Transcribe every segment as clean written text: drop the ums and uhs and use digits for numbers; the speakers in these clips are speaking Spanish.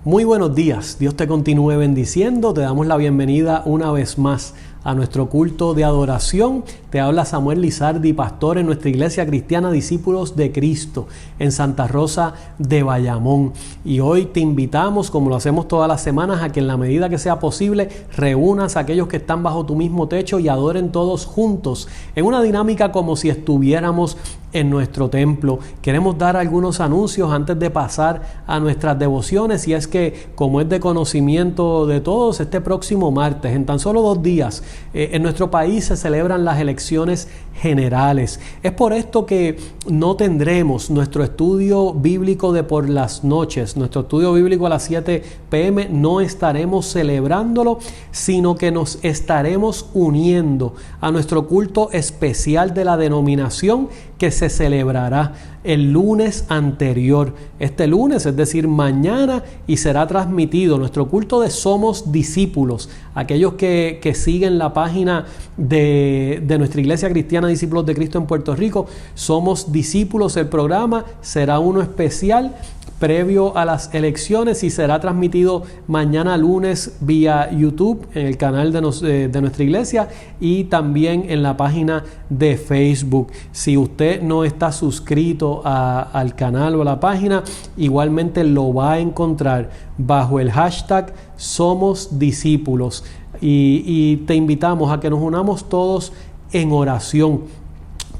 Muy buenos días, Dios te continúe bendiciendo, te damos la bienvenida una vez más a nuestro culto de adoración. Te habla Samuel Lizardi, pastor en nuestra iglesia cristiana Discípulos de Cristo en Santa Rosa de Bayamón. Y hoy te invitamos, como lo hacemos todas las semanas, a que en la medida que sea posible reúnas a aquellos que están bajo tu mismo techo y adoren todos juntos en una dinámica como si estuviéramos en nuestro templo. Queremos dar algunos anuncios antes de pasar a nuestras devociones, y es que, como es de conocimiento de todos, este próximo martes, en tan solo 2 días, en nuestro país se celebran las elecciones generales. Es por esto que no tendremos nuestro estudio bíblico de por las noches, nuestro estudio bíblico a las 7 p.m. no estaremos celebrándolo, sino que nos estaremos uniendo a nuestro culto especial de la denominación, que se celebrará el lunes anterior, este lunes, es decir, mañana, y será transmitido nuestro culto de Somos Discípulos. Aquellos que siguen la página de nuestra iglesia cristiana Discípulos de Cristo en Puerto Rico, Somos Discípulos, el programa será uno especial previo a las elecciones y será transmitido mañana lunes vía YouTube en el canal de nuestra iglesia y también en la página de Facebook. Si usted no está suscrito al canal o a la página, igualmente lo va a encontrar bajo el hashtag Somos Discípulos, y te invitamos a que nos unamos todos en oración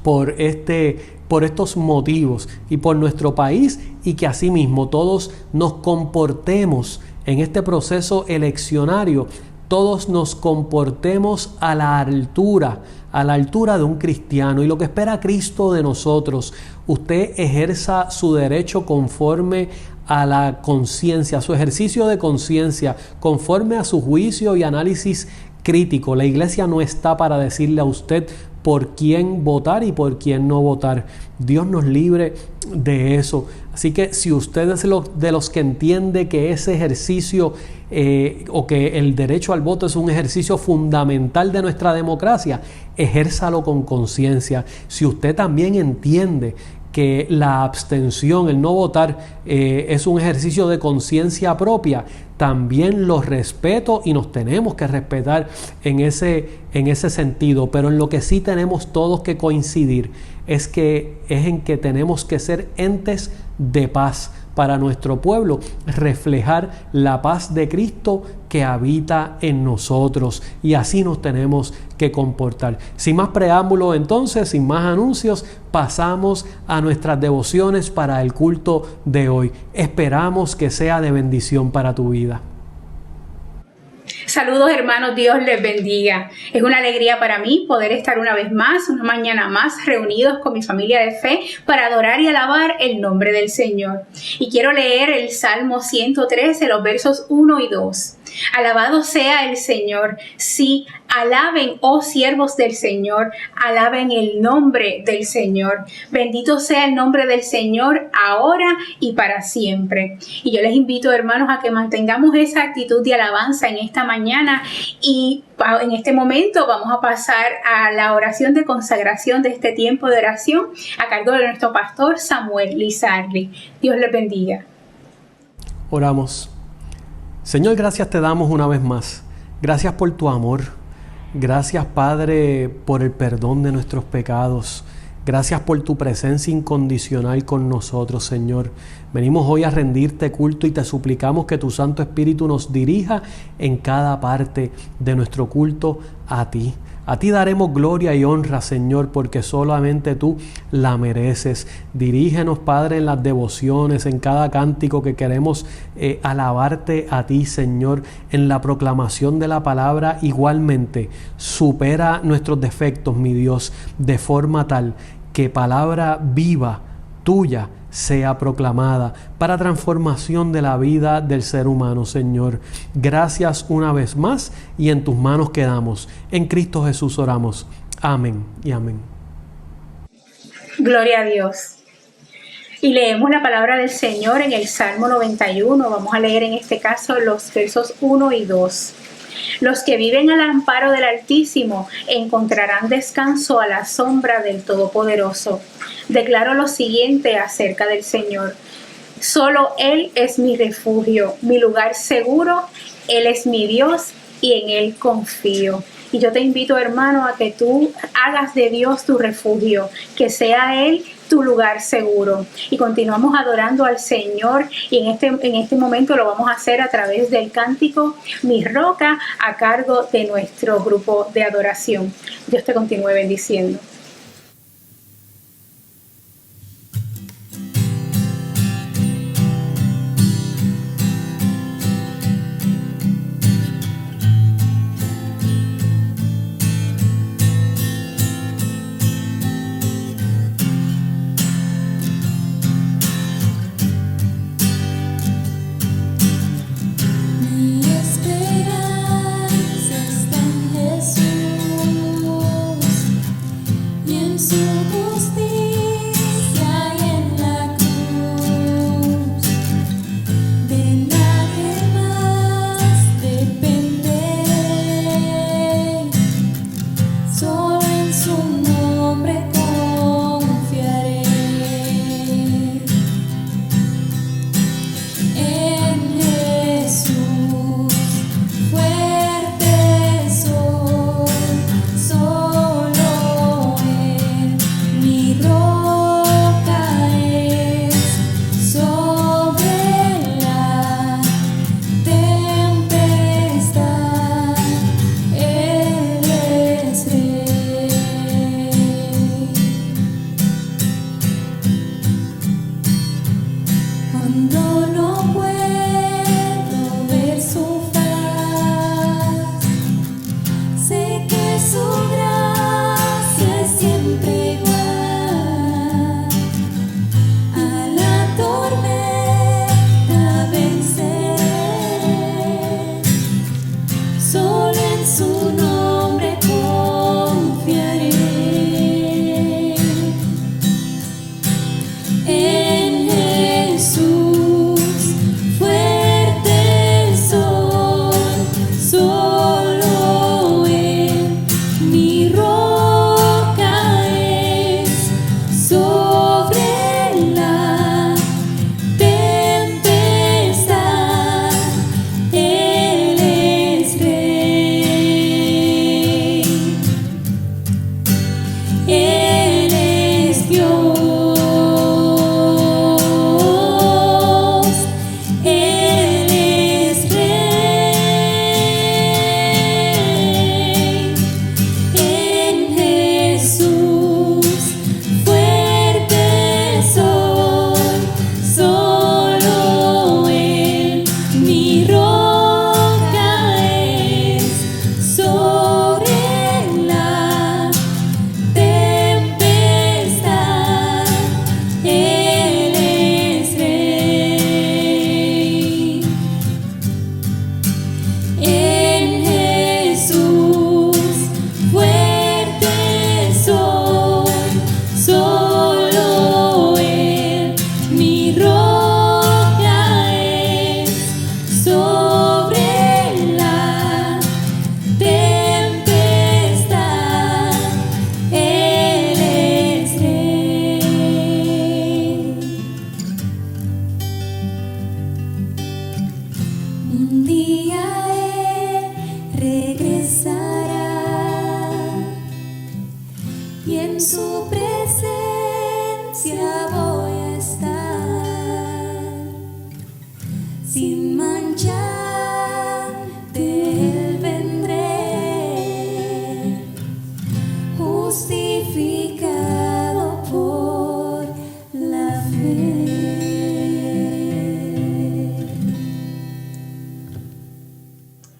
por estos motivos y por nuestro país, y que asimismo todos nos comportemos en este proceso eleccionario, todos nos comportemos a la altura de un cristiano y lo que espera Cristo de nosotros. Usted ejerza su derecho conforme a la conciencia, a su ejercicio de conciencia, conforme a su juicio y análisis crítico. La iglesia no está para decirle a usted por quién votar y por quién no votar. Dios nos libre de eso. Así que si usted es de los que entiende que ese ejercicio o que el derecho al voto es un ejercicio fundamental de nuestra democracia, ejérzalo con conciencia. Si usted también entiende que la abstención, el no votar, es un ejercicio de conciencia propia, también los respeto y nos tenemos que respetar en ese sentido. Pero en lo que sí tenemos todos que coincidir es en que tenemos que ser entes de paz para nuestro pueblo, reflejar la paz de Cristo que habita en nosotros, y así nos tenemos que comportar. Sin más preámbulo, entonces, sin más anuncios, pasamos a nuestras devociones para el culto de hoy. Esperamos que sea de bendición para tu vida. Saludos, hermanos, Dios les bendiga. Es una alegría para mí poder estar una vez más, una mañana más, reunidos con mi familia de fe para adorar y alabar el nombre del Señor. Y quiero leer el Salmo 113, los versos 1 y 2. Alabado sea el Señor. Sí, alaben, oh siervos del Señor, alaben el nombre del Señor. Bendito sea el nombre del Señor ahora y para siempre. Y yo les invito, hermanos, a que mantengamos esa actitud de alabanza en esta mañana, y en este momento vamos a pasar a la oración de consagración de este tiempo de oración a cargo de nuestro pastor Samuel Lizardi. Dios les bendiga. Oramos. Señor, gracias te damos una vez más. Gracias por tu amor. Gracias, Padre, por el perdón de nuestros pecados. Gracias por tu presencia incondicional con nosotros, Señor. Venimos hoy a rendirte culto y te suplicamos que tu Santo Espíritu nos dirija en cada parte de nuestro culto a ti. A ti daremos gloria y honra, Señor, porque solamente tú la mereces. Dirígenos, Padre, en las devociones, en cada cántico que queremos alabarte a ti, Señor, en la proclamación de la palabra. Igualmente, supera nuestros defectos, mi Dios, de forma tal que palabra viva tuya sea proclamada para transformación de la vida del ser humano, Señor. Gracias una vez más, y en tus manos quedamos. En Cristo Jesús oramos. Amén y amén. Gloria a Dios. Y leemos la palabra del Señor en el Salmo 91. Vamos a leer en este caso los versos 1 y 2. Los que viven al amparo del Altísimo encontrarán descanso a la sombra del Todopoderoso. Declaro lo siguiente acerca del Señor. Solo Él es mi refugio, mi lugar seguro. Él es mi Dios y en Él confío. Y yo te invito, hermano, a que tú hagas de Dios tu refugio, que sea Él tu lugar seguro. Y continuamos adorando al Señor, y en este momento lo vamos a hacer a través del cántico Mi Roca, a cargo de nuestro grupo de adoración. Dios te continúe bendiciendo.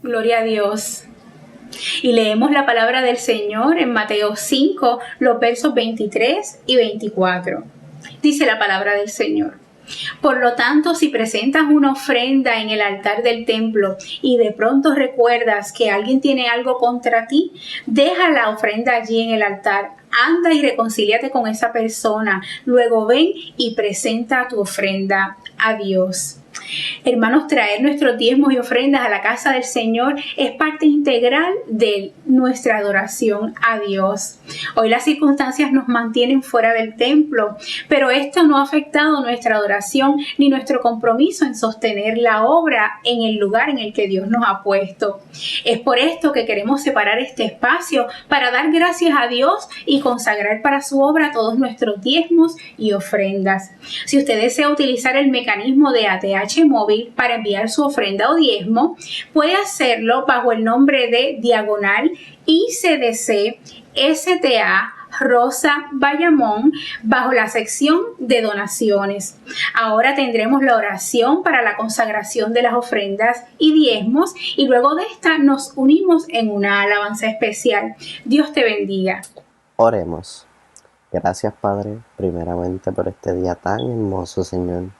Gloria a Dios. Y leemos la palabra del Señor en Mateo 5, los versos 23 y 24. Dice la palabra del Señor: Por lo tanto, si presentas una ofrenda en el altar del templo y de pronto recuerdas que alguien tiene algo contra ti, deja la ofrenda allí en el altar. Anda y reconcíliate con esa persona. Luego ven y presenta tu ofrenda a Dios. Hermanos, traer nuestros diezmos y ofrendas a la casa del Señor es parte integral de nuestra adoración a Dios. Hoy las circunstancias nos mantienen fuera del templo, pero esto no ha afectado nuestra adoración ni nuestro compromiso en sostener la obra en el lugar en el que Dios nos ha puesto. Es por esto que queremos separar este espacio para dar gracias a Dios y consagrar para su obra todos nuestros diezmos y ofrendas. Si usted desea utilizar el mecanismo de ATH móvil para enviar su ofrenda o diezmo, puede hacerlo bajo el nombre de diagonal ICDC STA Rosa Bayamón bajo la sección de donaciones. Ahora tendremos la oración para la consagración de las ofrendas y diezmos y luego de esta nos unimos en una alabanza especial. Dios te bendiga. Oremos. Gracias, Padre, primeramente por este día tan hermoso, Señor.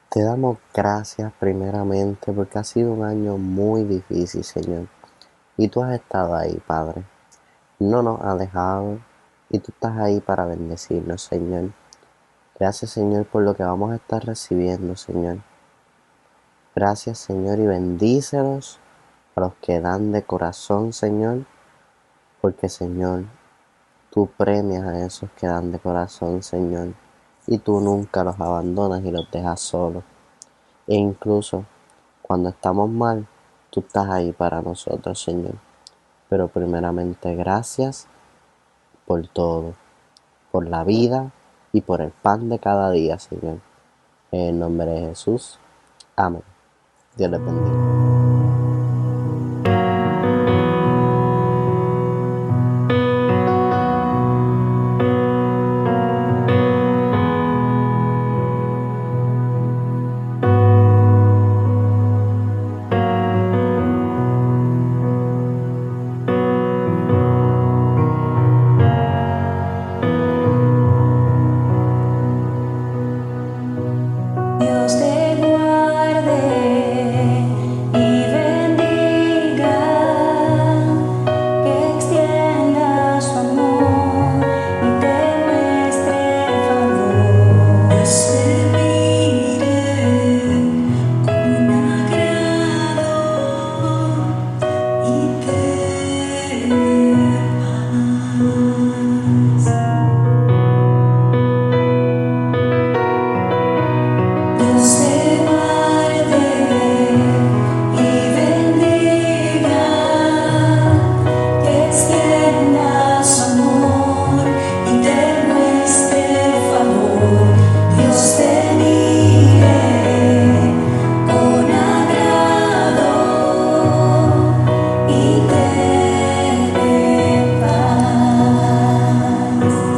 Te damos gracias primeramente porque ha sido un año muy difícil, Señor. Y tú has estado ahí, Padre. No nos has dejado y tú estás ahí para bendecirnos, Señor. Gracias, Señor, por lo que vamos a estar recibiendo, Señor. Gracias, Señor, y bendícelos a los que dan de corazón, Señor, porque, Señor, tú premias a esos que dan de corazón, Señor, y tú nunca los abandonas y los dejas solos. E incluso cuando estamos mal, tú estás ahí para nosotros, Señor. Pero primeramente, gracias por todo, por la vida y por el pan de cada día, Señor. En el nombre de Jesús. Amén. Dios les bendiga. Dios te guarde y bendiga, que extienda su amor y te muestre favor. Dios te mire con agrado y te dé paz. Dios te guarde y bendiga, que extienda su amor y te muestre favor. Dios te mire con agrado y te dé paz. Amén.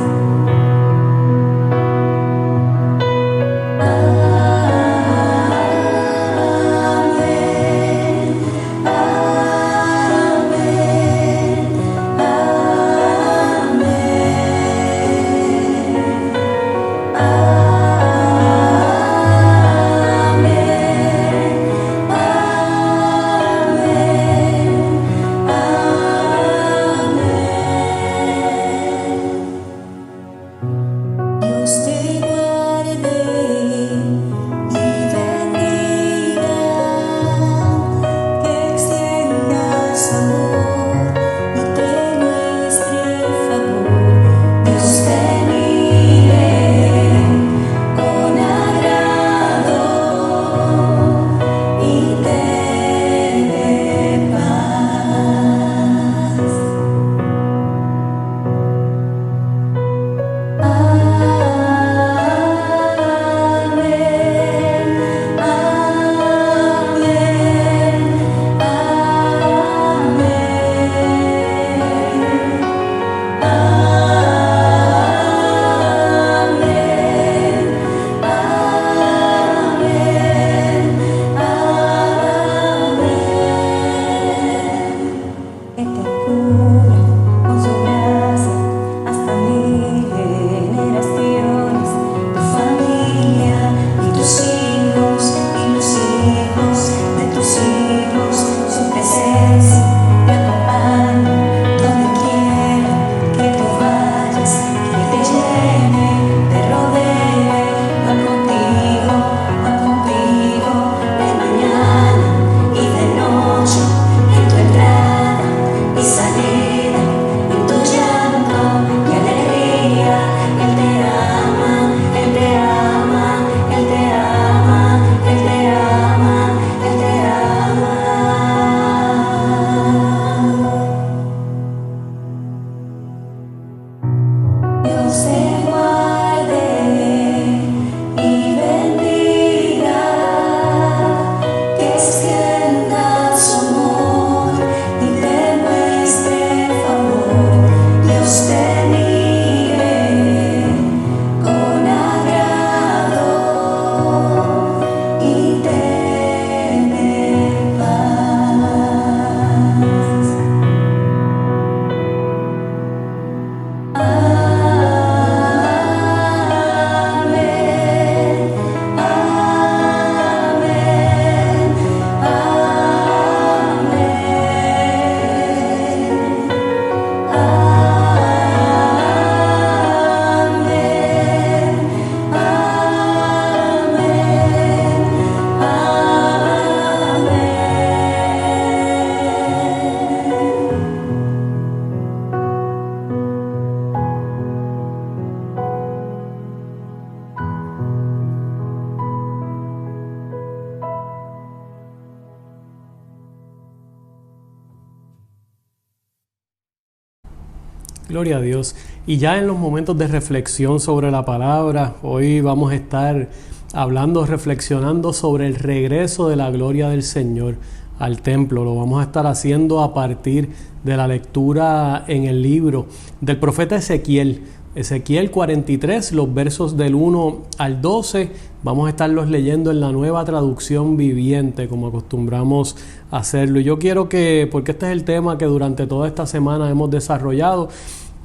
Gloria a Dios. Y ya en los momentos de reflexión sobre la palabra, hoy vamos a estar hablando, reflexionando sobre el regreso de la gloria del Señor al templo. Lo vamos a estar haciendo a partir de la lectura en el libro del profeta Ezequiel. Ezequiel 43, los versos del 1 al 12, vamos a estarlos leyendo en la Nueva Traducción Viviente, como acostumbramos a hacerlo. Y yo quiero que, porque este es el tema que durante toda esta semana hemos desarrollado,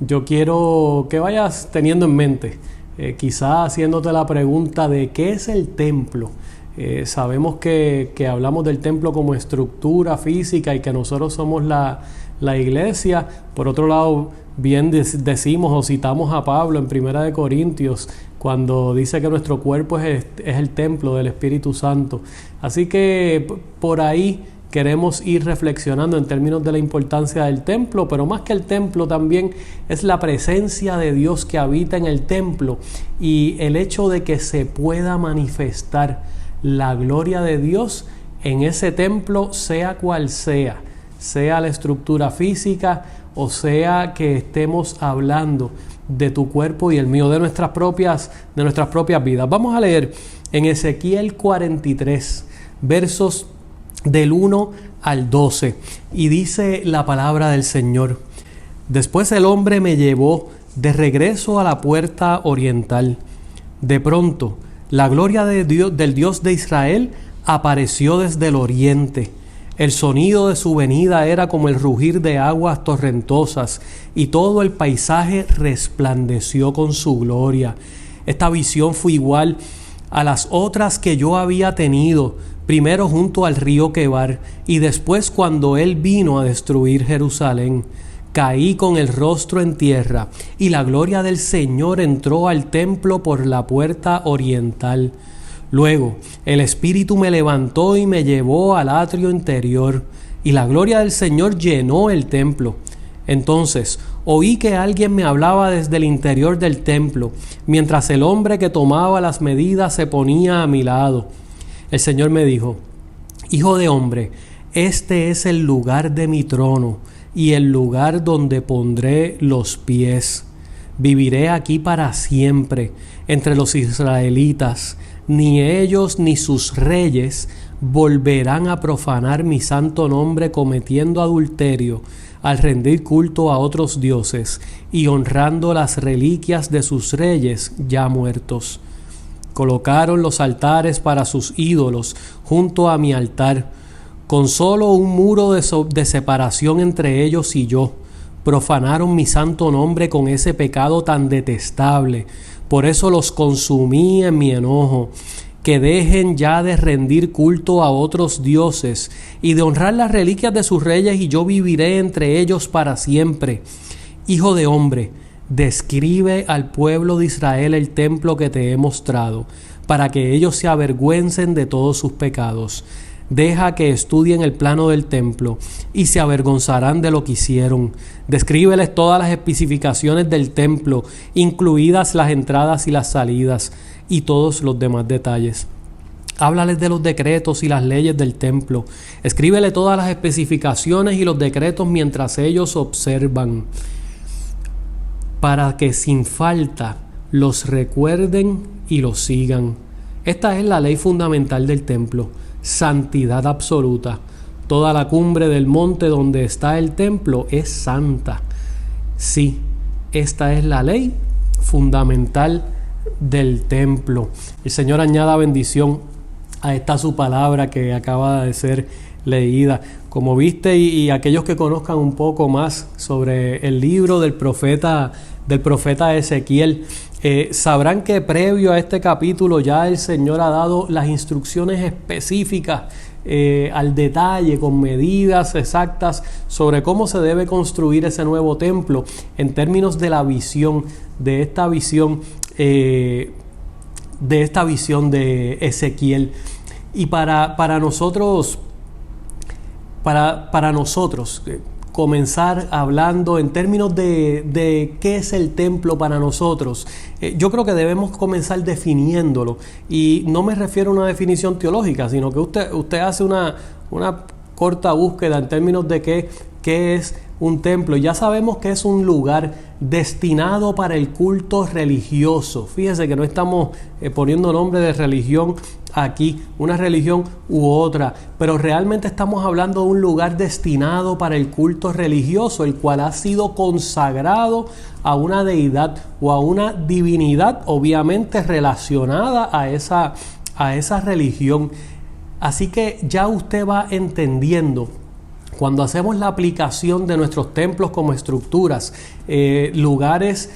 yo quiero que vayas teniendo en mente, quizás haciéndote la pregunta de ¿qué es el templo? Sabemos que hablamos del templo como estructura física y que nosotros somos la iglesia. Por otro lado, bien decimos o citamos a Pablo en 1 Corintios cuando dice que nuestro cuerpo es el templo del Espíritu Santo. Así que por ahí queremos ir reflexionando en términos de la importancia del templo, pero más que el templo también es la presencia de Dios que habita en el templo y el hecho de que se pueda manifestar la gloria de Dios en ese templo, sea cual sea la estructura física o sea que estemos hablando de tu cuerpo y el mío, de nuestras propias vidas. Vamos a leer en Ezequiel 43, versos del 1 al 12, y dice la palabra del Señor: Después el hombre me llevó de regreso a la puerta oriental. De pronto, la gloria de Dios, del Dios de Israel apareció desde el oriente. El sonido de su venida era como el rugir de aguas torrentosas, y todo el paisaje resplandeció con su gloria. Esta visión fue igual a las otras que yo había tenido, primero junto al río Quebar, y después cuando él vino a destruir Jerusalén. Caí con el rostro en tierra, y la gloria del Señor entró al templo por la puerta oriental. Luego el Espíritu me levantó y me llevó al atrio interior, y la gloria del Señor llenó el templo. Entonces oí que alguien me hablaba desde el interior del templo, mientras el hombre que tomaba las medidas se ponía a mi lado. El Señor me dijo: Hijo de hombre, este es el lugar de mi trono y el lugar donde pondré los pies. Viviré aquí para siempre entre los israelitas. Ni ellos ni sus reyes volverán a profanar mi santo nombre cometiendo adulterio al rendir culto a otros dioses y honrando las reliquias de sus reyes ya muertos. Colocaron los altares para sus ídolos junto a mi altar, con solo un muro de separación entre ellos y yo. Profanaron mi santo nombre con ese pecado tan detestable. Por eso los consumí en mi enojo. Que dejen ya de rendir culto a otros dioses y de honrar las reliquias de sus reyes, y yo viviré entre ellos para siempre. Hijo de hombre, describe al pueblo de Israel el templo que te he mostrado, para que ellos se avergüencen de todos sus pecados. Deja que estudien el plano del templo y se avergonzarán de lo que hicieron. Descríbeles todas las especificaciones del templo, incluidas las entradas y las salidas, y todos los demás detalles. Háblales de los decretos y las leyes del templo. Escríbele todas las especificaciones y los decretos mientras ellos observan, para que sin falta los recuerden y los sigan. Esta es la ley fundamental del templo: santidad absoluta. Toda la cumbre del monte donde está el templo es santa. Sí, esta es la ley fundamental del templo. El Señor añada bendición a esta su palabra que acaba de ser leída. Como viste, y aquellos que conozcan un poco más sobre el libro del profeta Ezequiel, sabrán que previo a este capítulo ya el Señor ha dado las instrucciones específicas al detalle, con medidas exactas sobre cómo se debe construir ese nuevo templo en términos de la visión, de esta visión de Ezequiel. Y para nosotros comenzar hablando en términos de qué es el templo para nosotros, yo creo que debemos comenzar definiéndolo, y no me refiero a una definición teológica, sino que usted hace una corta búsqueda en términos de qué qué es un templo. Ya sabemos que es un lugar destinado para el culto religioso. Fíjese que no estamos poniendo nombre de religión aquí, una religión u otra, pero realmente estamos hablando de un lugar destinado para el culto religioso, el cual ha sido consagrado a una deidad o a una divinidad, obviamente relacionada a esa religión. Así que ya usted va entendiendo, cuando hacemos la aplicación de nuestros templos como estructuras, lugares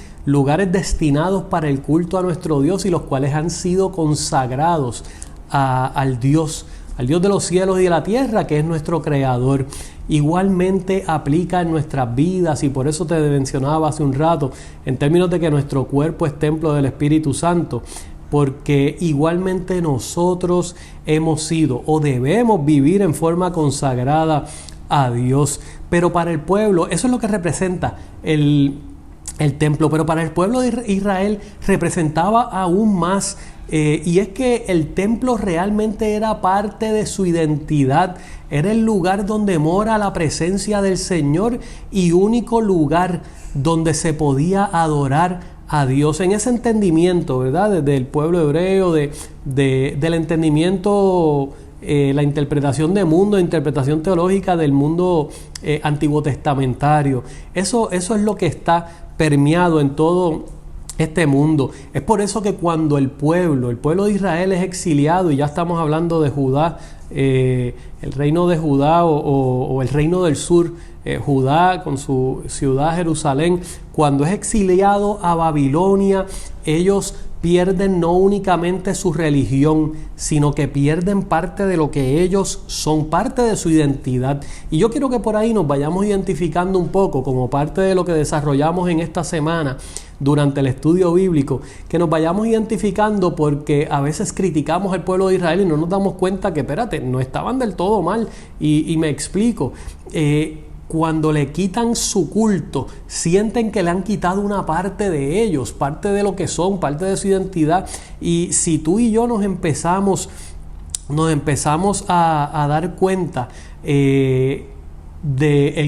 destinados para el culto a nuestro Dios y los cuales han sido consagrados al Dios de los cielos y de la tierra, que es nuestro Creador. Igualmente aplica en nuestras vidas, y por eso te mencionaba hace un rato, en términos de que nuestro cuerpo es templo del Espíritu Santo, porque igualmente nosotros hemos sido o debemos vivir en forma consagrada a Dios. Pero para el pueblo, eso es lo que representa el templo, pero para el pueblo de Israel representaba aún más, y es que el templo realmente era parte de su identidad, era el lugar donde mora la presencia del Señor y único lugar donde se podía adorar a Dios. En ese entendimiento, ¿verdad?, desde el pueblo hebreo, del entendimiento, la interpretación de mundo, interpretación teológica del mundo antiguo testamentario. Eso es lo que está permeado en todo este mundo. Es por eso que cuando el pueblo de Israel es exiliado, y ya estamos hablando de Judá, el reino de Judá o el reino del sur, Judá con su ciudad Jerusalén, cuando es exiliado a Babilonia, ellos pierden no únicamente su religión, sino que pierden parte de lo que ellos son, parte de su identidad. Y yo quiero que por ahí nos vayamos identificando un poco, como parte de lo que desarrollamos en esta semana durante el estudio bíblico, que nos vayamos identificando, porque a veces criticamos al pueblo de Israel y no nos damos cuenta que, espérate, no estaban del todo mal. Y me explico. Cuando le quitan su culto, sienten que le han quitado una parte de ellos, parte de lo que son, parte de su identidad. Y si tú y yo nos empezamos a dar cuenta del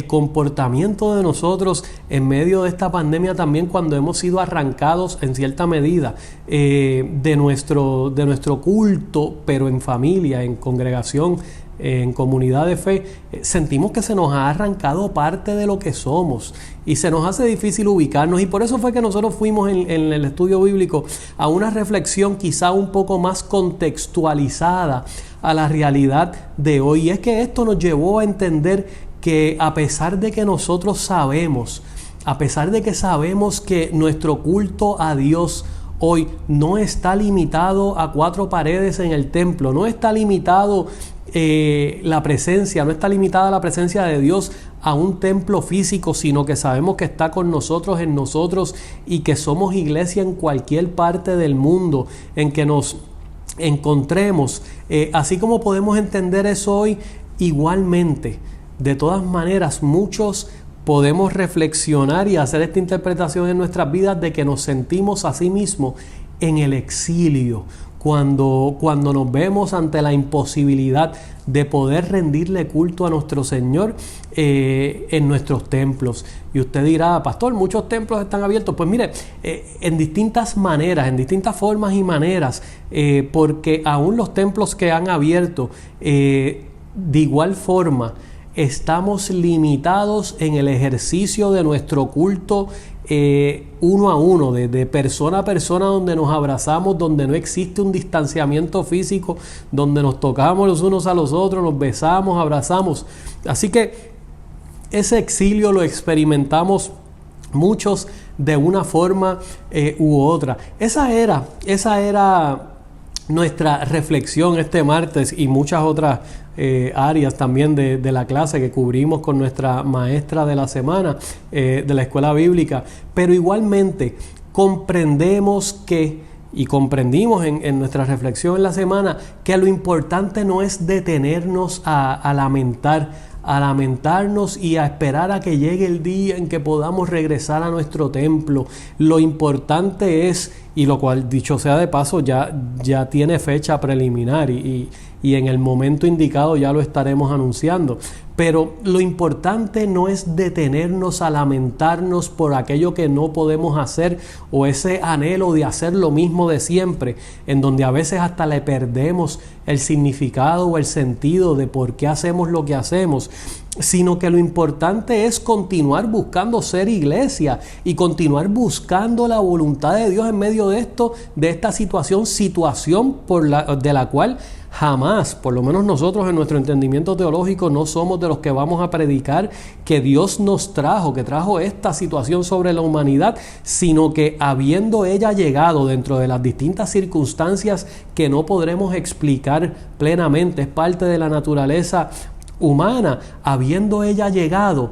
comportamiento de nosotros en medio de esta pandemia, también cuando hemos sido arrancados en cierta medida de nuestro culto, pero en familia, en congregación, en comunidad de fe, sentimos que se nos ha arrancado parte de lo que somos y se nos hace difícil ubicarnos. Y por eso fue que nosotros fuimos en el estudio bíblico a una reflexión quizá un poco más contextualizada a la realidad de hoy. Y es que esto nos llevó a entender que a pesar de que nosotros sabemos que nuestro culto a Dios hoy no está limitado a 4 paredes en el templo, no está limitado no está limitada la presencia de Dios a un templo físico, sino que sabemos que está con nosotros, en nosotros, y que somos iglesia en cualquier parte del mundo en que nos encontremos. Así como podemos entender eso hoy, igualmente, de todas maneras, muchos podemos reflexionar y hacer esta interpretación en nuestras vidas de que nos sentimos a sí mismos en el exilio, cuando nos vemos ante la imposibilidad de poder rendirle culto a nuestro Señor en nuestros templos. Y usted dirá, pastor, muchos templos están abiertos. Pues mire, en distintas maneras, en distintas formas y maneras, porque aún los templos que han abierto, de igual forma, estamos limitados en el ejercicio de nuestro culto uno a uno, de persona a persona, donde nos abrazamos, donde no existe un distanciamiento físico, donde nos tocamos los unos a los otros, nos besamos, abrazamos. Así que ese exilio lo experimentamos muchos de una forma u otra. Esa era nuestra reflexión este martes, y muchas otras áreas también de la clase que cubrimos con nuestra maestra de la semana de la escuela bíblica. Pero igualmente comprendimos en nuestra reflexión en la semana que lo importante no es detenernos a lamentarnos y a esperar a que llegue el día en que podamos regresar a nuestro templo. Lo importante es, y lo cual dicho sea de paso ya tiene fecha preliminar, y y en el momento indicado ya lo estaremos anunciando. Pero lo importante no es detenernos a lamentarnos por aquello que no podemos hacer o ese anhelo de hacer lo mismo de siempre, en donde a veces hasta le perdemos el significado o el sentido de por qué hacemos lo que hacemos, sino que lo importante es continuar buscando ser iglesia y continuar buscando la voluntad de Dios en medio de esto, de esta situación de la cual jamás, por lo menos nosotros en nuestro entendimiento teológico, no somos de los que vamos a predicar que Dios nos trajo, que trajo esta situación sobre la humanidad, sino que habiendo ella llegado dentro de las distintas circunstancias que no podremos explicar plenamente, es parte de la naturaleza humana, habiendo ella llegado,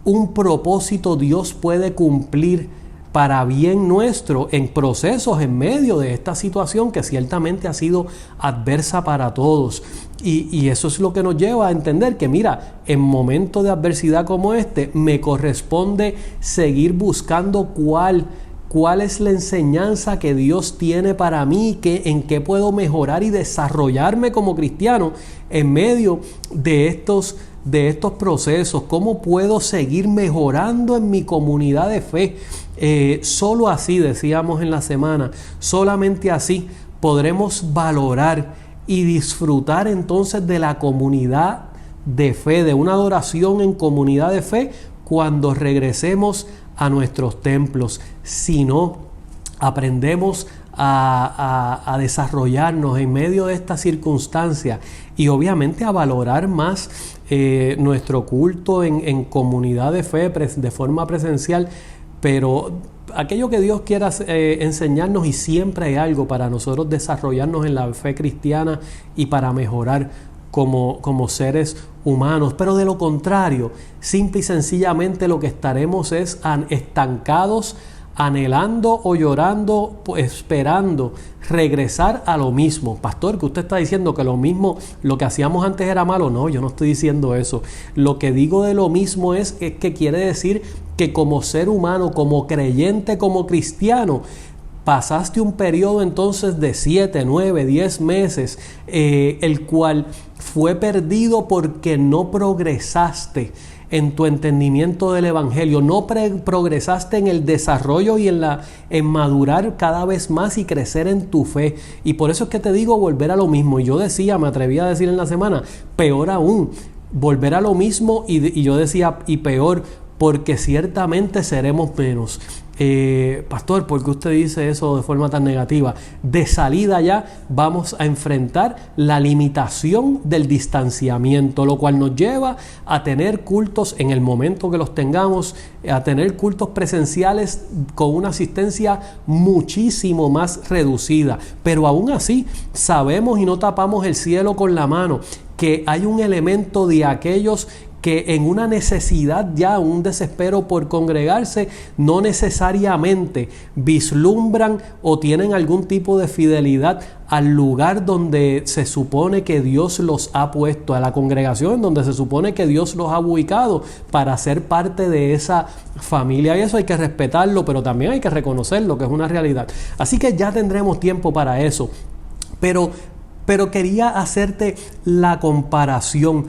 un propósito Dios puede cumplir para bien nuestro en procesos en medio de esta situación que ciertamente ha sido adversa para todos. Y eso es lo que nos lleva a entender que mira, en momentos de adversidad como este, me corresponde seguir buscando cuál es la enseñanza que Dios tiene para mí, en qué puedo mejorar y desarrollarme como cristiano en medio de estos procesos, cómo puedo seguir mejorando en mi comunidad de fe. Solo así, decíamos en la semana, solamente así podremos valorar y disfrutar entonces de la comunidad de fe, de una adoración en comunidad de fe cuando regresemos a nuestros templos. Si no aprendemos a desarrollarnos en medio de esta circunstancia y obviamente a valorar más nuestro culto en comunidad de fe de forma presencial, pero aquello que Dios quiera enseñarnos, y siempre hay algo para nosotros desarrollarnos en la fe cristiana y para mejorar como seres humanos. Pero de lo contrario, simple y sencillamente lo que estaremos es estancados, anhelando o llorando, esperando regresar a lo mismo. Pastor, que usted está diciendo que lo mismo, lo que hacíamos antes era malo. No, yo no estoy diciendo eso. Lo que digo de lo mismo es que quiere decir que como ser humano, como creyente, como cristiano, pasaste un periodo entonces de 7, 9, 10 meses, el cual fue perdido porque no progresaste en tu entendimiento del Evangelio, no progresaste en el desarrollo y en madurar cada vez más y crecer en tu fe. Y por eso es que te digo volver a lo mismo. Y yo decía, me atreví a decir en la semana, peor aún, volver a lo mismo, y yo decía, y peor, porque ciertamente seremos menos. Pastor, ¿por qué usted dice eso de forma tan negativa? De salida ya vamos a enfrentar la limitación del distanciamiento, lo cual nos lleva a tener cultos en el momento que los tengamos, a tener cultos presenciales con una asistencia muchísimo más reducida. Pero aún así sabemos y no tapamos el cielo con la mano que hay un elemento de aquellos que en una necesidad ya, un desespero por congregarse, no necesariamente vislumbran o tienen algún tipo de fidelidad al lugar donde se supone que Dios los ha puesto, a la congregación donde se supone que Dios los ha ubicado para ser parte de esa familia. Y eso hay que respetarlo, pero también hay que reconocerlo, que es una realidad. Así que ya tendremos tiempo para eso. Pero quería hacerte la comparación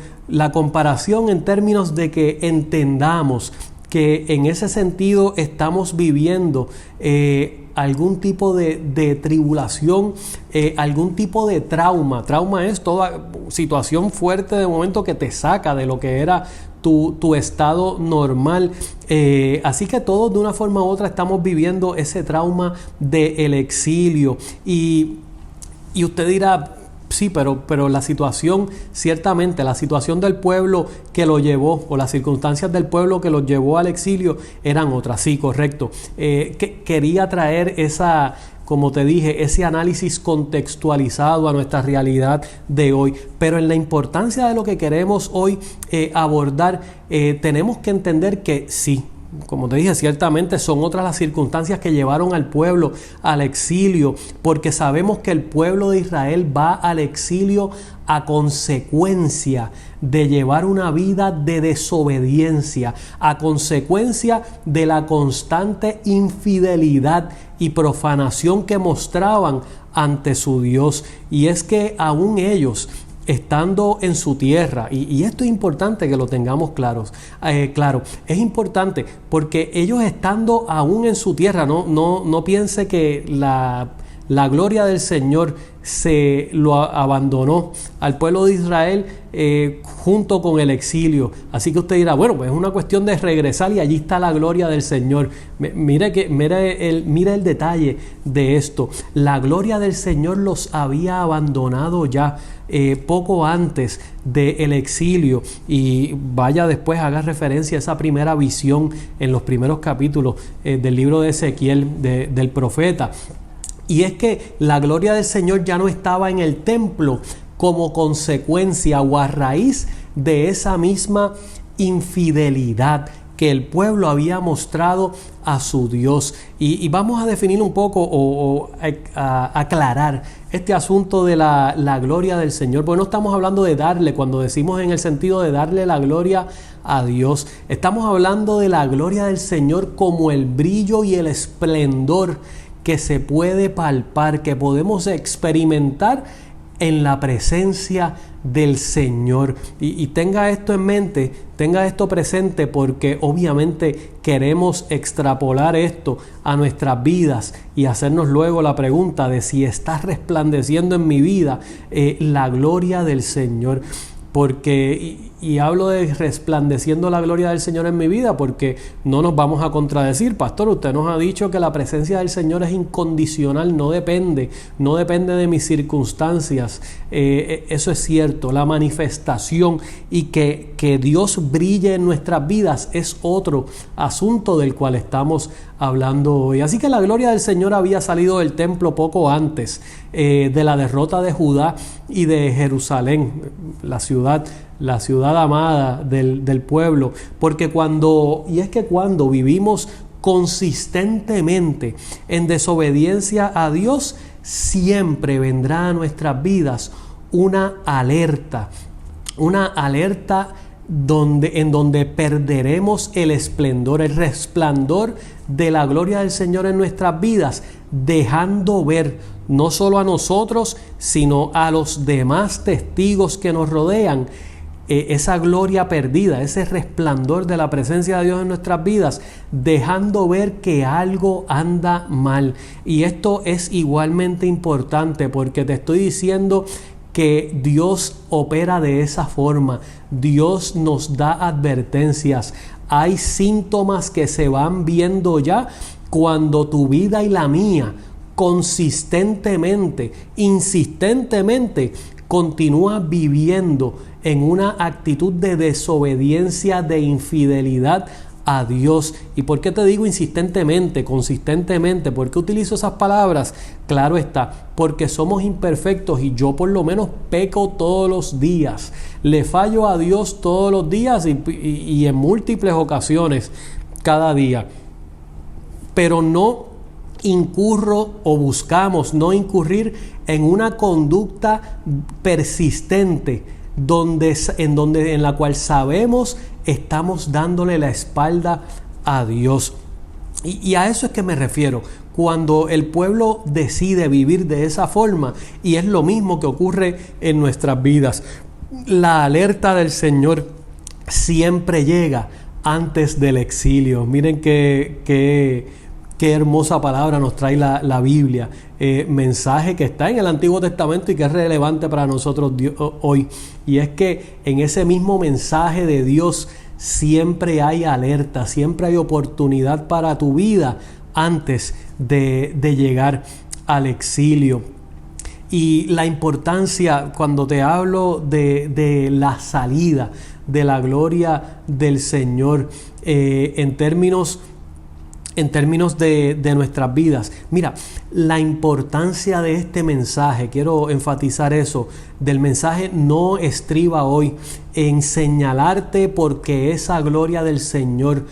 en términos de que entendamos que en ese sentido estamos viviendo algún tipo de tribulación, algún tipo de trauma. Trauma es toda situación fuerte de momento que te saca de lo que era tu estado normal. Así que todos de una forma u otra estamos viviendo ese trauma del exilio. Y usted dirá, sí, pero la situación, ciertamente, la situación del pueblo que lo llevó, o las circunstancias del pueblo que los llevó al exilio eran otras. Sí, correcto. Quería traer como te dije, ese análisis contextualizado a nuestra realidad de hoy. Pero en la importancia de lo que queremos hoy abordar, tenemos que entender que sí, como te dije, ciertamente son otras las circunstancias que llevaron al pueblo al exilio, porque sabemos que el pueblo de Israel va al exilio a consecuencia de llevar una vida de desobediencia, a consecuencia de la constante infidelidad y profanación que mostraban ante su Dios. Y es que aún ellos, estando en su tierra, y esto es importante que lo tengamos claro, es importante porque ellos estando aún en su tierra, no piense que la gloria del Señor se lo abandonó al pueblo de Israel junto con el exilio. Así que usted dirá, bueno, pues es una cuestión de regresar y allí está la gloria del Señor. Mira el detalle de esto. La gloria del Señor los había abandonado ya poco antes del exilio, y vaya después haga referencia a esa primera visión en los primeros capítulos del libro de Ezequiel del profeta. Y es que la gloria del Señor ya no estaba en el templo como consecuencia o a raíz de esa misma infidelidad que el pueblo había mostrado a su Dios. Y vamos a definir un poco o a aclarar este asunto de la gloria del Señor, porque no estamos hablando de darle, cuando decimos en el sentido de darle la gloria a Dios, estamos hablando de la gloria del Señor como el brillo y el esplendor que se puede palpar, que podemos experimentar en la presencia del Señor. Y tenga esto en mente, tenga esto presente, porque obviamente queremos extrapolar esto a nuestras vidas y hacernos luego la pregunta de si está resplandeciendo en mi vida la gloria del Señor. Porque, y hablo de resplandeciendo la gloria del Señor en mi vida, porque no nos vamos a contradecir. Pastor, usted nos ha dicho que la presencia del Señor es incondicional, no depende de mis circunstancias. Eso es cierto. La manifestación y que Dios brille en nuestras vidas es otro asunto del cual estamos hablando hoy. Así que la gloria del Señor había salido del templo poco antes de la derrota de Judá y de Jerusalén, la ciudad amada del pueblo, porque cuando vivimos consistentemente en desobediencia a Dios, siempre vendrá a nuestras vidas una alerta en donde perderemos el esplendor, el resplandor de la gloria del Señor en nuestras vidas, dejando ver no solo a nosotros, sino a los demás testigos que nos rodean, esa gloria perdida, ese resplandor de la presencia de Dios en nuestras vidas, dejando ver que algo anda mal. Y esto es igualmente importante, porque te estoy diciendo que Dios opera de esa forma. Dios nos da advertencias. Hay síntomas que se van viendo ya cuando tu vida y la mía consistentemente, insistentemente, continúa viviendo en una actitud de desobediencia, de infidelidad a Dios. ¿Y por qué te digo insistentemente, consistentemente? ¿Por qué utilizo esas palabras? Claro está, porque somos imperfectos y yo por lo menos peco todos los días. Le fallo a Dios todos los días y en múltiples ocasiones cada día. Pero no incurro o buscamos no incurrir en una conducta persistente en la cual sabemos estamos dándole la espalda a Dios. Y a eso es que me refiero cuando el pueblo decide vivir de esa forma, y es lo mismo que ocurre en nuestras vidas. La alerta del Señor siempre llega antes del exilio. Miren qué hermosa palabra nos trae la Biblia, mensaje que está en el Antiguo Testamento y que es relevante para nosotros hoy. Y es que en ese mismo mensaje de Dios siempre hay alerta, siempre hay oportunidad para tu vida antes de llegar al exilio. Y la importancia, cuando te hablo de la salida de la gloria del Señor, en términos de nuestras vidas. Mira, la importancia de este mensaje, quiero enfatizar eso, del mensaje no estriba hoy en señalarte porque esa gloria del Señor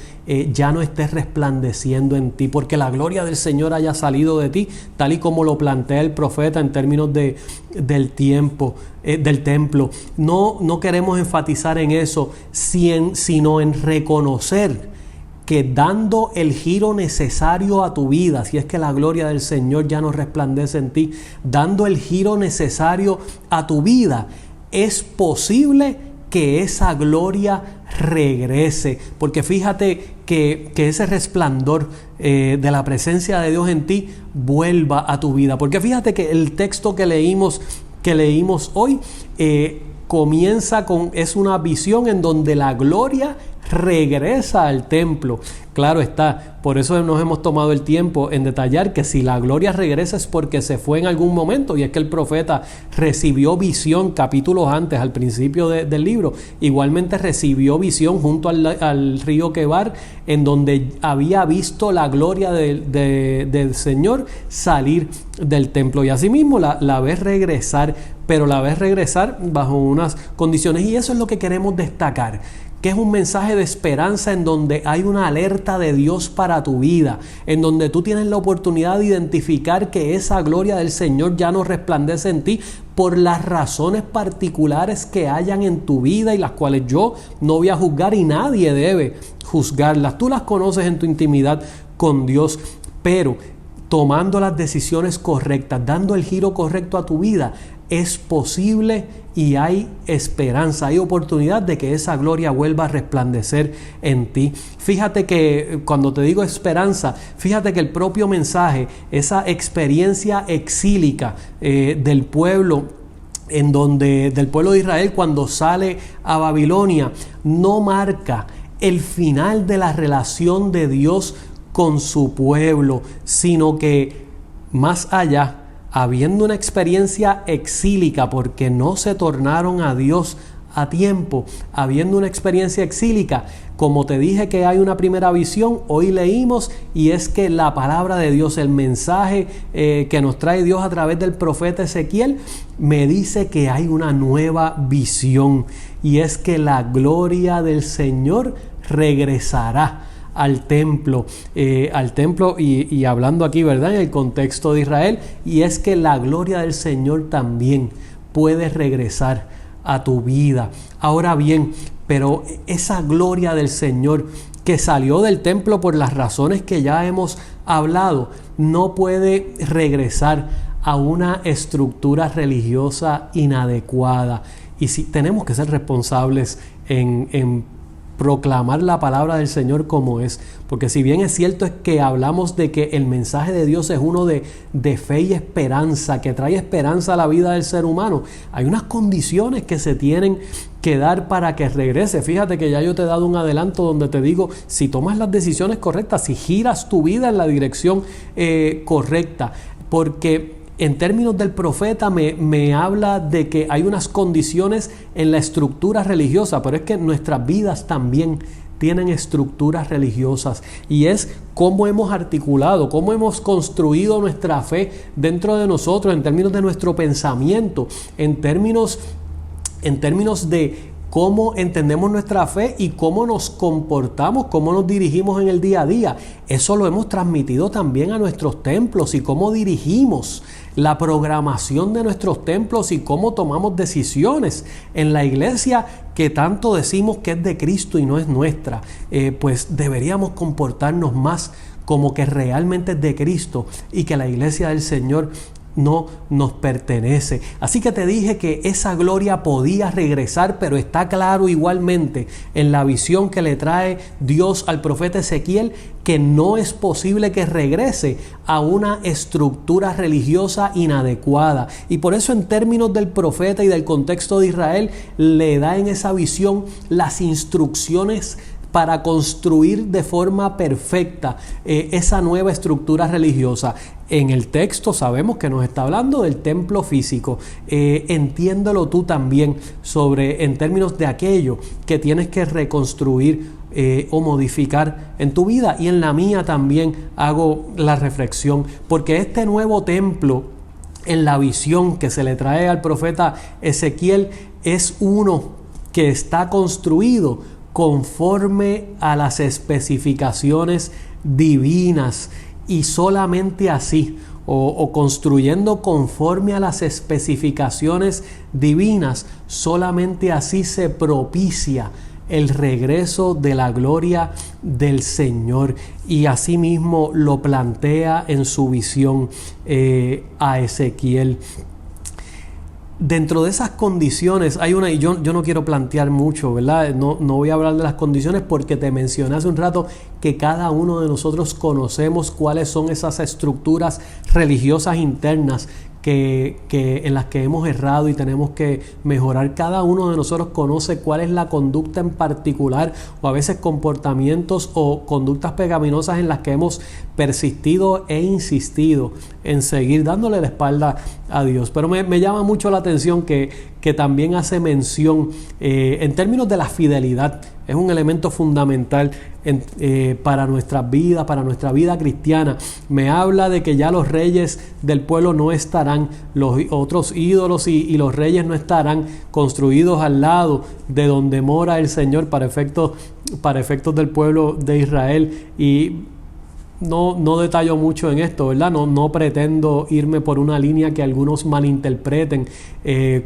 ya no esté resplandeciendo en ti, porque la gloria del Señor haya salido de ti, tal y como lo plantea el profeta en términos del templo. No queremos enfatizar en eso, sino en reconocer que dando el giro necesario a tu vida, si es que la gloria del Señor ya no resplandece en ti, dando el giro necesario a tu vida, es posible que esa gloria regrese, porque fíjate que ese resplandor de la presencia de Dios en ti vuelva a tu vida, porque fíjate que el texto que leímos hoy comienza es una visión en donde la gloria regresa al templo. Claro está, por eso nos hemos tomado el tiempo en detallar que si la gloria regresa es porque se fue en algún momento, y es que el profeta recibió visión capítulos antes, al principio del libro. Igualmente recibió visión junto al río Quebar, en donde había visto la gloria del Señor salir del templo, y asimismo la ves regresar, pero la ves regresar bajo unas condiciones, y eso es lo que queremos destacar, que es un mensaje de esperanza en donde hay una alerta de Dios para tu vida, en donde tú tienes la oportunidad de identificar que esa gloria del Señor ya no resplandece en ti por las razones particulares que hayan en tu vida, y las cuales yo no voy a juzgar y nadie debe juzgarlas. Tú las conoces en tu intimidad con Dios, pero tomando las decisiones correctas, dando el giro correcto a tu vida, es posible y hay esperanza, hay oportunidad de que esa gloria vuelva a resplandecer en ti. Fíjate que cuando te digo esperanza, fíjate que el propio mensaje, esa experiencia exílica del pueblo del pueblo de Israel cuando sale a Babilonia, no marca el final de la relación de Dios con su pueblo, sino que más allá, habiendo una experiencia exílica porque no se tornaron a Dios a tiempo, habiendo una experiencia exílica, como te dije que hay una primera visión, hoy leímos, y es que la palabra de Dios, el mensaje que nos trae Dios a través del profeta Ezequiel, me dice que hay una nueva visión, y es que la gloria del Señor regresará al templo y hablando aquí, ¿verdad?, en el contexto de Israel, y es que la gloria del Señor también puede regresar a tu vida. Ahora bien, pero esa gloria del Señor que salió del templo por las razones que ya hemos hablado, no puede regresar a una estructura religiosa inadecuada. Y sí, tenemos que ser responsables en proclamar la palabra del Señor como es, porque si bien es cierto es que hablamos de que el mensaje de Dios es uno de fe y esperanza, que trae esperanza a la vida del ser humano, hay unas condiciones que se tienen que dar para que regrese. Fíjate que ya yo te he dado un adelanto donde te digo, si tomas las decisiones correctas, si giras tu vida en la dirección correcta, porque en términos del profeta me habla de que hay unas condiciones en la estructura religiosa, pero es que nuestras vidas también tienen estructuras religiosas, y es cómo hemos articulado, cómo hemos construido nuestra fe dentro de nosotros, en términos de nuestro pensamiento, en términos de cómo entendemos nuestra fe y cómo nos comportamos, cómo nos dirigimos en el día a día. Eso lo hemos transmitido también a nuestros templos, y cómo dirigimos la programación de nuestros templos y cómo tomamos decisiones en la iglesia que tanto decimos que es de Cristo y no es nuestra. Pues deberíamos comportarnos más como que realmente es de Cristo y que la iglesia del Señor no nos pertenece. Así que te dije que esa gloria podía regresar, pero está claro igualmente en la visión que le trae Dios al profeta Ezequiel que no es posible que regrese a una estructura religiosa inadecuada. Y por eso, en términos del profeta y del contexto de Israel, le da en esa visión las instrucciones para construir de forma perfecta esa nueva estructura religiosa. En el texto sabemos que nos está hablando del templo físico. Entiéndelo tú también en términos de aquello que tienes que reconstruir o modificar en tu vida, y en la mía también hago la reflexión, porque este nuevo templo, en la visión que se le trae al profeta Ezequiel, es uno que está construido conforme a las especificaciones divinas, y solamente así, o construyendo conforme a las especificaciones divinas, solamente así se propicia el regreso de la gloria del Señor. Y asimismo lo plantea en su visión a Ezequiel. Dentro de esas condiciones hay una, y yo no quiero plantear mucho, ¿verdad? No voy a hablar de las condiciones porque te mencioné hace un rato que cada uno de nosotros conocemos cuáles son esas estructuras religiosas internas en las que hemos errado y tenemos que mejorar. Cada uno de nosotros conoce cuál es la conducta en particular, o a veces comportamientos o conductas pecaminosas en las que hemos persistido e insistido en seguir dándole la espalda a Dios. Pero me llama mucho la atención que también hace mención en términos de la fidelidad. Es un elemento fundamental para nuestras vidas, para nuestra vida cristiana. Me habla de que ya los reyes del pueblo no estarán, los otros ídolos y los reyes no estarán construidos al lado de donde mora el Señor para efectos del pueblo de Israel. Y no detallo mucho en esto, ¿verdad? No pretendo irme por una línea que algunos malinterpreten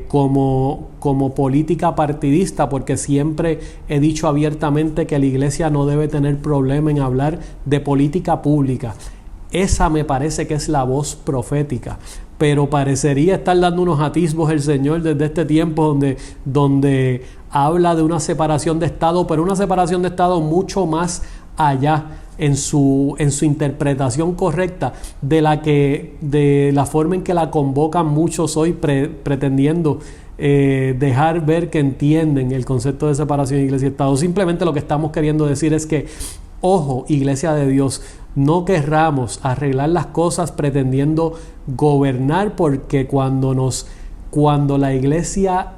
como política partidista, porque siempre he dicho abiertamente que la iglesia no debe tener problema en hablar de política pública. Esa me parece que es la voz profética, pero parecería estar dando unos atisbos el Señor desde este tiempo donde habla de una separación de Estado, pero una separación de Estado mucho más allá en su interpretación correcta de la forma en que la convocan muchos hoy, pretendiendo dejar ver que entienden el concepto de separación de iglesia y Estado. Simplemente lo que estamos queriendo decir es que, ojo, iglesia de Dios, no querramos arreglar las cosas pretendiendo gobernar, porque cuando la iglesia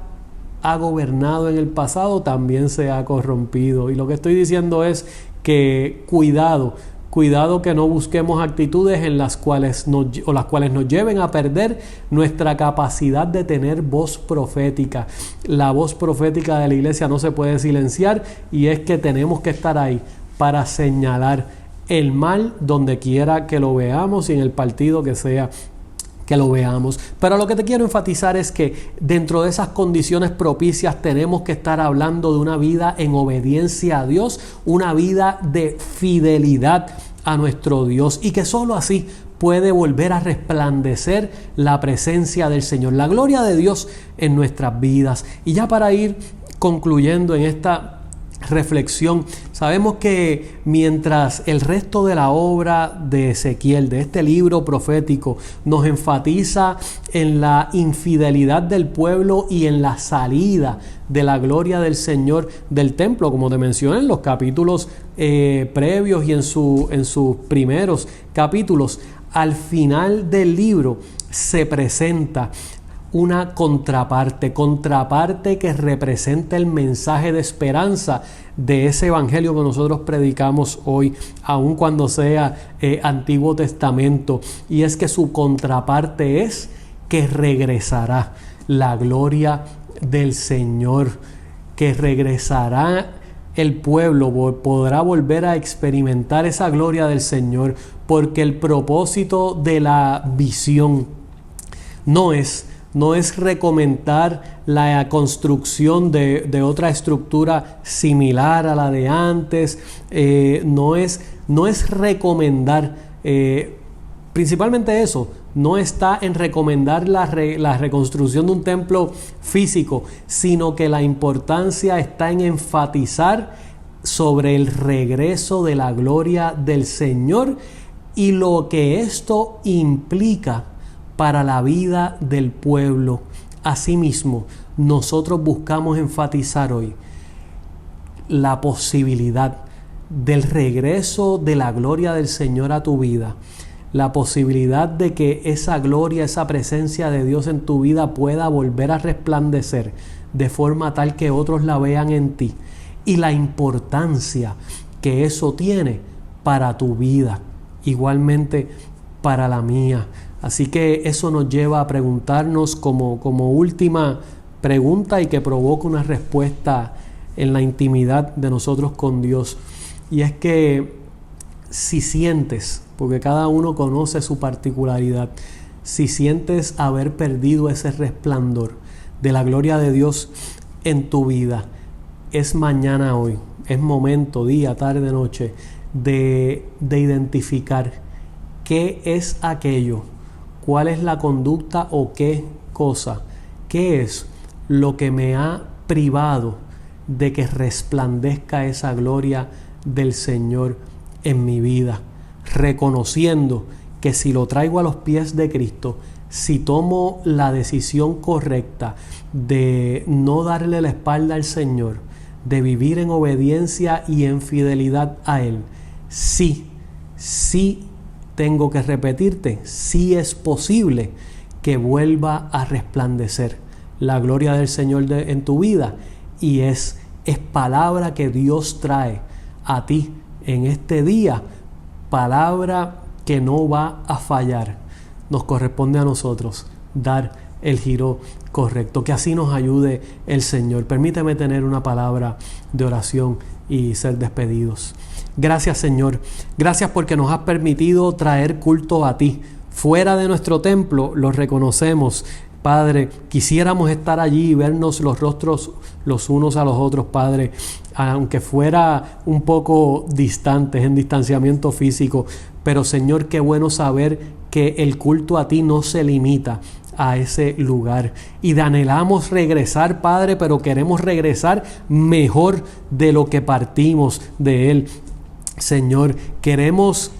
ha gobernado en el pasado, también se ha corrompido. Y lo que estoy diciendo es que cuidado que no busquemos actitudes en las cuales nos lleven a perder nuestra capacidad de tener voz profética. La voz profética de la iglesia no se puede silenciar, y es que tenemos que estar ahí para señalar el mal donde quiera que lo veamos y en el partido que sea que lo veamos. Pero lo que te quiero enfatizar es que dentro de esas condiciones propicias tenemos que estar hablando de una vida en obediencia a Dios, una vida de fidelidad a nuestro Dios, y que solo así puede volver a resplandecer la presencia del Señor, la gloria de Dios en nuestras vidas. Y ya para ir concluyendo en esta reflexión, sabemos que mientras el resto de la obra de Ezequiel, de este libro profético, nos enfatiza en la infidelidad del pueblo y en la salida de la gloria del Señor del templo, como te mencioné en los capítulos previos y en sus primeros capítulos, al final del libro se presenta una contraparte que representa el mensaje de esperanza de ese evangelio que nosotros predicamos hoy, aun cuando sea Antiguo Testamento, y es que su contraparte es que regresará la gloria del Señor, que regresará el pueblo, podrá volver a experimentar esa gloria del Señor, porque el propósito de la visión no es recomendar la construcción de otra estructura similar a la de antes, no es recomendar, principalmente eso, no está en recomendar la reconstrucción de un templo físico, sino que la importancia está en enfatizar sobre el regreso de la gloria del Señor y lo que esto implica para la vida del pueblo. Asimismo, nosotros buscamos enfatizar hoy la posibilidad del regreso de la gloria del Señor a tu vida, la posibilidad de que esa gloria, esa presencia de Dios en tu vida pueda volver a resplandecer de forma tal que otros la vean en ti, y la importancia que eso tiene para tu vida, igualmente para la mía. Así que eso nos lleva a preguntarnos como última pregunta, y que provoca una respuesta en la intimidad de nosotros con Dios. Y es que si sientes, porque cada uno conoce su particularidad, si sientes haber perdido ese resplandor de la gloria de Dios en tu vida, es mañana hoy, es momento, día, tarde, noche, de identificar qué es aquello, cuál es la conducta o qué cosa ¿qué es lo que me ha privado de que resplandezca esa gloria del Señor en mi vida? Reconociendo que si lo traigo a los pies de Cristo, si tomo la decisión correcta de no darle la espalda al Señor, de vivir en obediencia y en fidelidad a Él, sí tengo que repetirte, sí es posible que vuelva a resplandecer la gloria del Señor en tu vida, y es palabra que Dios trae a ti en este día, palabra que no va a fallar. Nos corresponde a nosotros dar el giro correcto. Que así nos ayude el Señor. Permíteme tener una palabra de oración y ser despedidos. Gracias, Señor. Gracias porque nos has permitido traer culto a ti. Fuera de nuestro templo lo reconocemos. Padre, quisiéramos estar allí y vernos los rostros los unos a los otros, Padre, aunque fuera un poco distantes, en distanciamiento físico. Pero, Señor, qué bueno saber que el culto a ti no se limita a ese lugar. Y anhelamos regresar, Padre, pero queremos regresar mejor de lo que partimos de él. Señor, queremos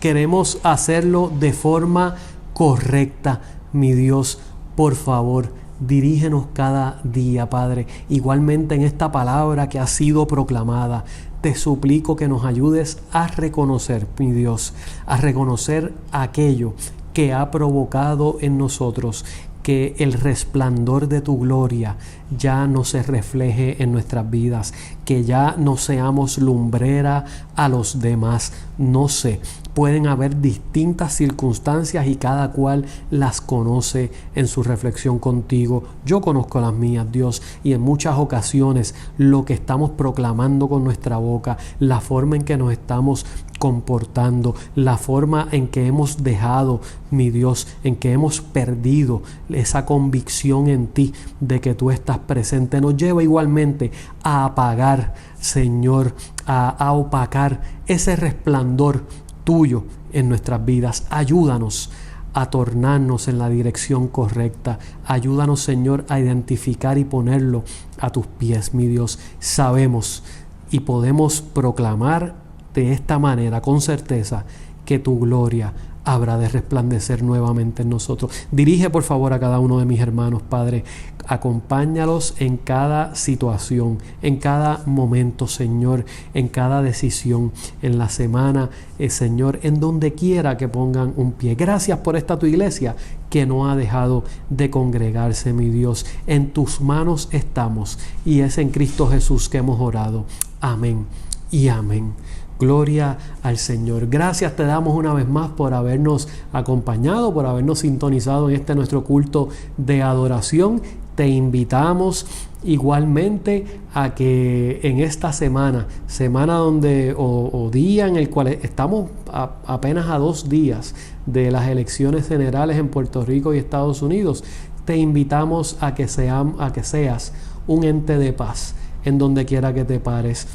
hacerlo de forma correcta, mi Dios. Por favor, dirígenos cada día, Padre. Igualmente en esta palabra que ha sido proclamada, te suplico que nos ayudes a reconocer, mi Dios, a reconocer aquello que ha provocado en nosotros que el resplandor de tu gloria ya no se refleje en nuestras vidas, que ya no seamos lumbrera a los demás. No sé, pueden haber distintas circunstancias y cada cual las conoce en su reflexión contigo. Yo conozco las mías, Dios, y en muchas ocasiones lo que estamos proclamando con nuestra boca, la forma en que nos estamos comportando, la forma en que hemos dejado, mi Dios, en que hemos perdido esa convicción en ti de que tú estás presente, nos lleva igualmente a apagar, Señor, a opacar ese resplandor tuyo en nuestras vidas. Ayúdanos a tornarnos en la dirección correcta. Ayúdanos, Señor, a identificar y ponerlo a tus pies, mi Dios. Sabemos y podemos proclamar de esta manera con certeza que tu gloria habrá de resplandecer nuevamente en nosotros. Dirige por favor a cada uno de mis hermanos, Padre. Acompáñalos en cada situación, en cada momento, Señor, en cada decisión, en la semana, Señor, en donde quiera que pongan un pie. Gracias por esta tu iglesia que no ha dejado de congregarse, mi Dios. En tus manos estamos y es en Cristo Jesús que hemos orado. Amén y amén. Gloria al Señor. Gracias te damos una vez más por habernos acompañado, por habernos sintonizado en este nuestro culto de adoración. Te invitamos igualmente a que en esta semana donde o día en el cual estamos apenas a 2 días de las elecciones generales en Puerto Rico y Estados Unidos, te invitamos a que seas un ente de paz en donde quiera que te pares.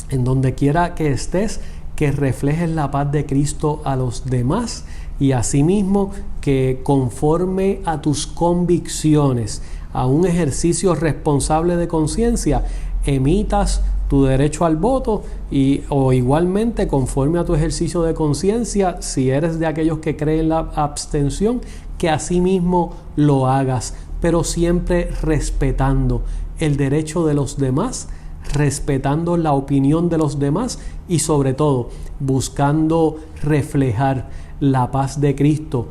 En donde quiera que estés, que reflejes la paz de Cristo a los demás y asimismo que conforme a tus convicciones, a un ejercicio responsable de conciencia, emitas tu derecho al voto o igualmente conforme a tu ejercicio de conciencia, si eres de aquellos que creen la abstención, que asimismo lo hagas, pero siempre respetando el derecho de los demás, respetando la opinión de los demás y sobre todo buscando reflejar la paz de Cristo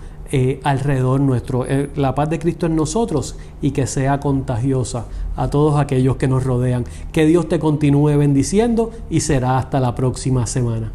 alrededor nuestro, la paz de Cristo en nosotros y que sea contagiosa a todos aquellos que nos rodean. Que Dios te continúe bendiciendo y será hasta la próxima semana.